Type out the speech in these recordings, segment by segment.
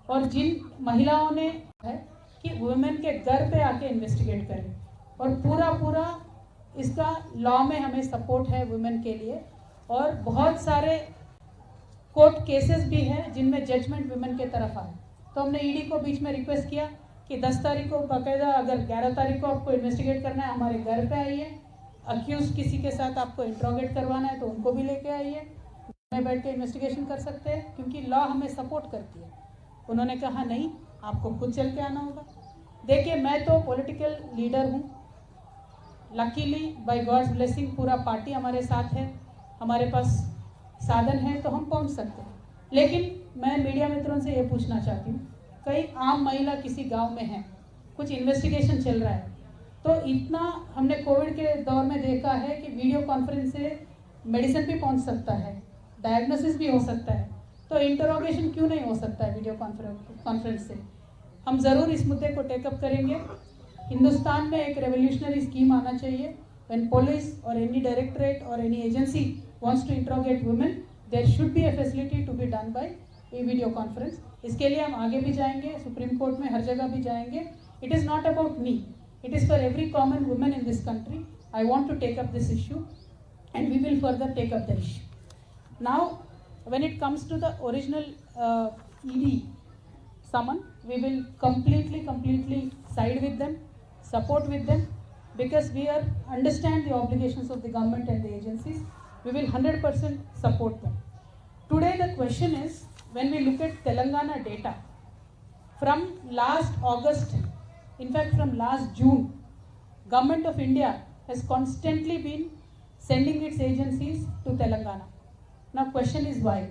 और जिन महिलाओं ने है कि वुमेन के घर पे आके इन्वेस्टिगेट करें, और पूरा इसका लॉ में हमें सपोर्ट है वुमेन के लिए। और बहुत सारे कोर्ट केसेस भी हैं जिनमें जजमेंट वुमेन के तरफ आए। तो हमने ईडी को बीच में रिक्वेस्ट किया कि 10 तारीख को बाकायदा, अगर 11 तारीख को आपको इन्वेस्टिगेट करना है हमारे घर पे आइए, अक्यूज किसी के साथ आपको इंट्रोगेट करवाना है तो उनको भी लेके आइए, घर में बैठ के इन्वेस्टिगेशन कर सकते हैं क्योंकि लॉ हमें सपोर्ट करती है। उन्होंने कहा नहीं, आपको खुद चल के आना होगा। देखिए, मैं तो पॉलिटिकल लीडर हूँ, लकीली बाय गॉड्स ब्लेसिंग पूरा पार्टी हमारे साथ है, हमारे पास साधन है तो हम पहुँच सकते हैं। लेकिन मैं मीडिया मित्रों से ये पूछना चाहती हूँ, कई आम महिला किसी गांव में है, कुछ इन्वेस्टिगेशन चल रहा है, तो इतना हमने कोविड के दौर में देखा है कि वीडियो कॉन्फ्रेंस से मेडिसिन भी पहुंच सकता है, डायग्नोसिस भी हो सकता है, तो इंटरोगेशन क्यों नहीं हो सकता है वीडियो कॉन्फ्रेंस से। हम ज़रूर इस मुद्दे को टेकअप करेंगे। हिंदुस्तान में एक रेवोल्यूशनरी स्कीम आना चाहिए, व्हेन पुलिस और एनी डायरेक्टरेट और any agency wants to interrogate women, there should be a facility to be done by a video conference. इसके लिए हम आगे भी जाएंगे, सुप्रीम कोर्ट में हर जगह भी जाएंगे। It is not about me, it is for every common woman in this country. I want to take up this issue and we will further take up the issue. Now, when it comes to the original ED summon, we will completely side with them, support with them, because we understand the obligations of the government and the agencies. We will 100% support them. Today the question is, when we look at Telangana data, from last August, in fact from last June, Government of India has constantly been sending its agencies to Telangana. Now question is why?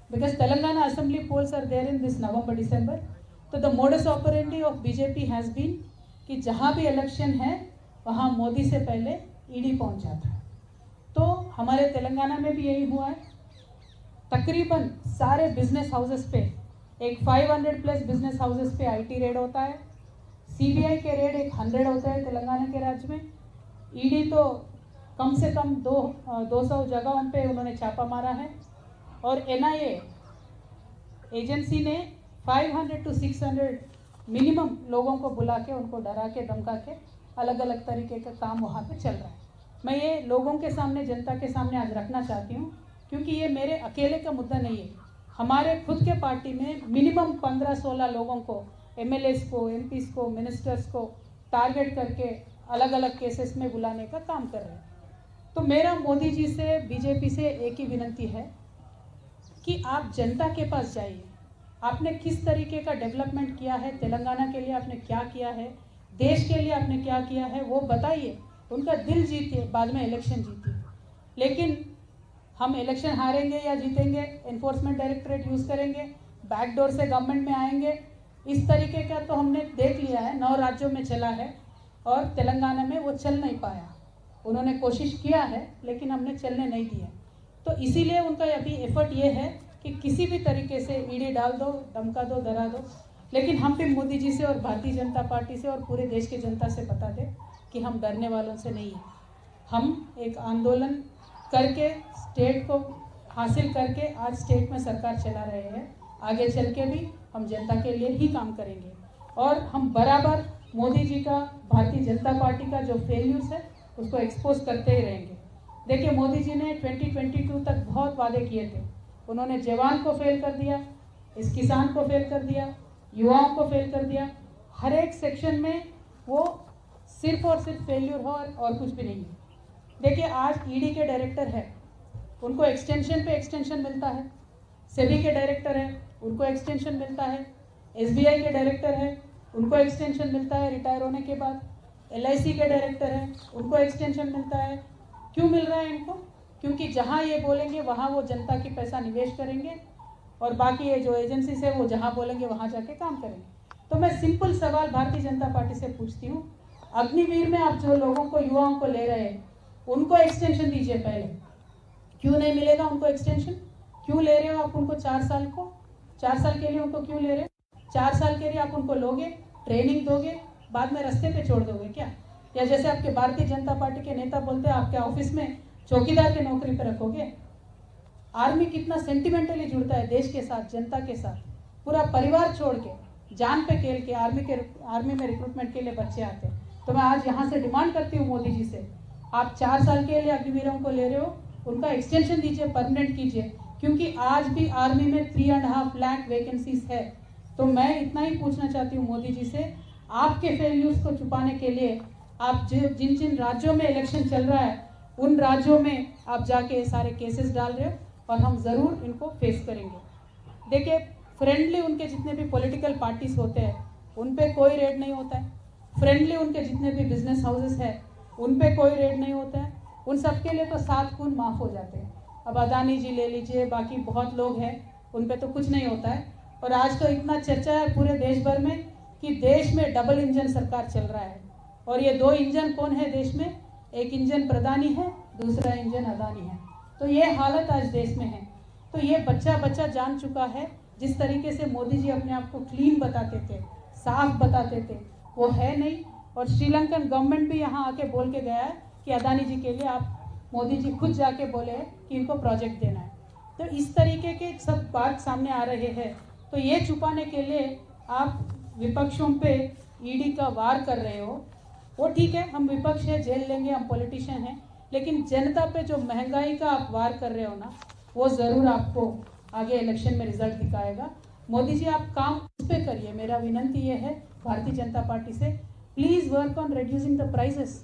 Because Telangana assembly polls are there in this November, December. So the modus operandi of BJP has been कि जहाँ भी election है वहाँ मोदी से पहले ED पहुँच जाता है। तो हमारे तेलंगाना में भी यही हुआ है। तकरीबन सारे बिजनेस हाउसेस पे, एक 500 प्लस बिजनेस हाउसेस पे आईटी रेड होता है, सीबीआई के रेड एक 100 होते हैं तेलंगाना के राज्य में। ईडी तो कम से कम 200 जगहों पे उन्होंने छापा मारा है, और एनआईए एजेंसी ने 500 to 600 मिनिमम लोगों को बुला के, उनको डरा के, धमका के अलग अलग तरीके का काम वहाँ पे चल रहा है। मैं ये लोगों के सामने, जनता के सामने आज रखना चाहती हूँ, क्योंकि ये मेरे अकेले का मुद्दा नहीं है। हमारे खुद के पार्टी में मिनिमम 15-16 लोगों को, एमएलएस को, एमपीस को, मिनिस्टर्स को टारगेट करके अलग अलग केसेस में बुलाने का काम कर रहे हैं। तो मेरा मोदी जी से, बीजेपी से एक ही विनती है कि आप जनता के पास जाइए। आपने किस तरीके का डेवलपमेंट किया है, तेलंगाना के लिए आपने क्या किया है, देश के लिए आपने क्या किया है, वो बताइए। उनका दिल जीतिए, बाद में इलेक्शन जीतिए। लेकिन हम इलेक्शन हारेंगे या जीतेंगे, एनफोर्समेंट डायरेक्टरेट यूज़ करेंगे, बैकडोर से गवर्नमेंट में आएंगे, इस तरीके का तो हमने देख लिया है। 9 राज्यों में चला है और तेलंगाना में वो चल नहीं पाया। उन्होंने कोशिश किया है लेकिन हमने चलने नहीं दिया। तो इसीलिए उनका अभी एफर्ट ये है कि किसी भी तरीके से ईडी डाल दो, धमका दो, डरा दो। लेकिन हम भी मोदी जी से और भारतीय जनता पार्टी से और पूरे देश की जनता से बता दें कि हम डरने वालों से नहीं हैं। हम एक आंदोलन करके, स्टेट को हासिल करके आज स्टेट में सरकार चला रहे हैं। आगे चल के भी हम जनता के लिए ही काम करेंगे और हम बराबर मोदी जी का, भारतीय जनता पार्टी का जो फेल्यूर्स है उसको एक्सपोज करते ही रहेंगे। देखिए, मोदी जी ने 2022 तक बहुत वादे किए थे। उन्होंने जवान को फेल कर दिया, इस किसान को फेल कर दिया, युवाओं को फेल कर दिया। हर एक सेक्शन में वो सिर्फ और सिर्फ फेल्यूर हो और कुछ भी नहीं है। देखिए, आज ईडी के डायरेक्टर है, उनको एक्सटेंशन पे एक्सटेंशन मिलता है। सेबी के डायरेक्टर है, उनको एक्सटेंशन मिलता है। एसबीआई के डायरेक्टर है, उनको एक्सटेंशन मिलता है रिटायर होने के बाद। एलआईसी के डायरेक्टर है, उनको एक्सटेंशन मिलता है। क्यों मिल रहा है इनको? क्योंकि जहाँ ये बोलेंगे वहाँ वो जनता की पैसा निवेश करेंगे और बाकी ये जो एजेंसीज है वो जहाँ बोलेंगे वहाँ जाके काम करेंगे। तो मैं सिंपल सवाल भारतीय जनता पार्टी से पूछती हूँ, अग्निवीर में आप जो लोगों को, युवाओं को ले रहे हैं, उनको एक्सटेंशन दीजिए पहले। क्यों नहीं मिलेगा उनको एक्सटेंशन? क्यों ले रहे हो आप उनको 4 साल को? 4 साल के लिए उनको क्यों ले रहे हो? 4 साल के लिए आप उनको लोगे, ट्रेनिंग दोगे, बाद में रास्ते पे छोड़ दोगे क्या? या जैसे आपके भारतीय जनता पार्टी के नेता बोलते हैं, आपके ऑफिस में चौकीदार के नौकरी पे रखोगे? आर्मी कितना सेंटिमेंटली जुड़ता है देश के साथ, जनता के साथ। पूरा परिवार छोड़ के जान पे खेल के आर्मी में रिक्रूटमेंट के लिए बच्चे आते हैं। तो मैं आज यहाँ से डिमांड करती हूँ मोदी जी से, आप 4 साल के लिए अग्निवीरों को ले रहे हो, उनका एक्सटेंशन दीजिए, परमानेंट कीजिए, क्योंकि आज भी आर्मी में 3.5 लाख वैकेंसीज है। तो मैं इतना ही पूछना चाहती हूँ मोदी जी से, आपके फेल्यूर्स को छुपाने के लिए आप जिन जिन राज्यों में इलेक्शन चल रहा है उन राज्यों में आप जाके ये सारे केसेस डाल रहे हो, और हम ज़रूर इनको फेस करेंगे। देखिए, फ्रेंडली उनके जितने भी पॉलिटिकल पार्टीज होते हैं उन पे कोई रेड नहीं होता है, फ्रेंडली उनके जितने भी बिजनेस हाउसेस हैं उन पे कोई रेड नहीं होता है, उन सब के लिए तो 7 खून माफ़ हो जाते हैं। अब अदानी जी ले लीजिए, बाकी बहुत लोग हैं, उन पे तो कुछ नहीं होता है। और आज तो इतना चर्चा है पूरे देश भर में कि देश में डबल इंजन सरकार चल रहा है, और ये 2 इंजन कौन है देश में? एक इंजन प्रधानी है, दूसरा इंजन अदानी है। तो ये हालत आज देश में है। तो ये बच्चा जान चुका है, जिस तरीके से मोदी जी अपने आप को क्लीन बताते थे, साफ बताते थे, वो है नहीं। और श्रीलंकन गवर्नमेंट भी यहाँ आके बोल के गया है कि अदानी जी के लिए आप मोदी जी खुद जाके बोले हैं कि इनको प्रोजेक्ट देना है। तो इस तरीके के सब बात सामने आ रहे हैं। तो ये छुपाने के लिए आप विपक्षों पे ईडी का वार कर रहे हो, वो ठीक है, हम विपक्ष है, जेल लेंगे, हम पॉलिटिशियन हैं, लेकिन जनता पे जो महंगाई का आप वार कर रहे हो ना, वो ज़रूर आपको आगे इलेक्शन में रिजल्ट दिखाएगा। मोदी जी, आप काम उस पर करिए। मेरा विनंती ये है भारतीय जनता पार्टी से, please work on reducing the prices,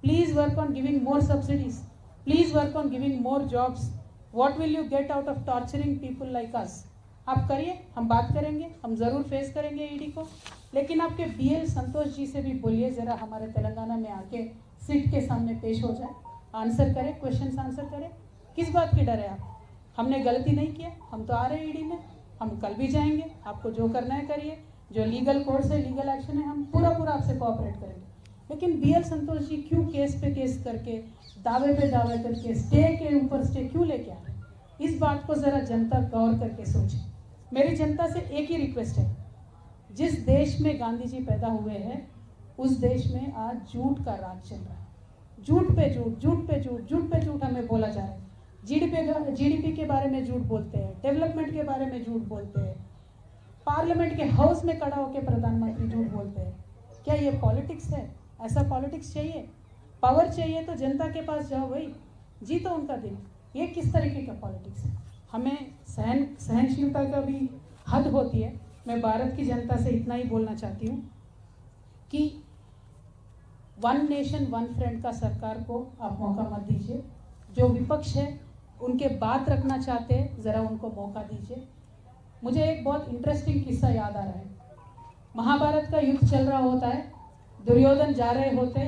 please work on giving more subsidies, please work on giving more jobs. What will you get out of torturing people like us? आप करिए, हम बात करेंगे, हम ज़रूर फेस करेंगे ईडी को। लेकिन आपके BL संतोष जी से भी बोलिए, ज़रा हमारे तेलंगाना में आके सिट के सामने पेश हो जाए, आंसर करें, क्वेश्चन आंसर करें। किस बात की डर है आप? हमने गलती नहीं किया, हम तो आ रहे हैं ईडी में, हम कल भी जाएंगे, आपको जो करना है करिए, जो लीगल कोर्स है, लीगल एक्शन है, हम पूरा आपसे कोऑपरेट करेंगे। लेकिन BL संतोष जी क्यों केस पे केस करके, दावे पे दावे करके, स्टे के ऊपर स्टे क्यों लेके आ रहे हैं? इस बात को ज़रा जनता गौर करके सोचे। मेरी जनता से एक ही रिक्वेस्ट है, जिस देश में गांधी जी पैदा हुए हैं उस देश में आज झूठ का राज चल रहा है। झूठ पे झूठ, झूठ पे झूठ, झूठ पे झूठ हमें बोला जा रहा है। GDP के बारे में झूठ बोलते हैं, डेवलपमेंट के बारे में झूठ बोलते हैं, पार्लियामेंट के हाउस में खड़ा होकर प्रधानमंत्री झूठ बोलते हैं। क्या ये पॉलिटिक्स है? ऐसा पॉलिटिक्स चाहिए? पावर चाहिए तो जनता के पास जाओ भाई, जीतो उनका दिन। ये किस तरीके का पॉलिटिक्स है? हमें सहनशीलता का भी हद होती है। मैं भारत की जनता से इतना ही बोलना चाहती हूँ कि 1 नेशन 1 फ्रेंड का सरकार को आप मौका मत दीजिए। जो विपक्ष है उनके बात रखना चाहते हैं, ज़रा उनको मौका दीजिए। मुझे एक बहुत इंटरेस्टिंग किस्सा याद आ रहा है। महाभारत का युद्ध चल रहा होता है, दुर्योधन जा रहे होते हैं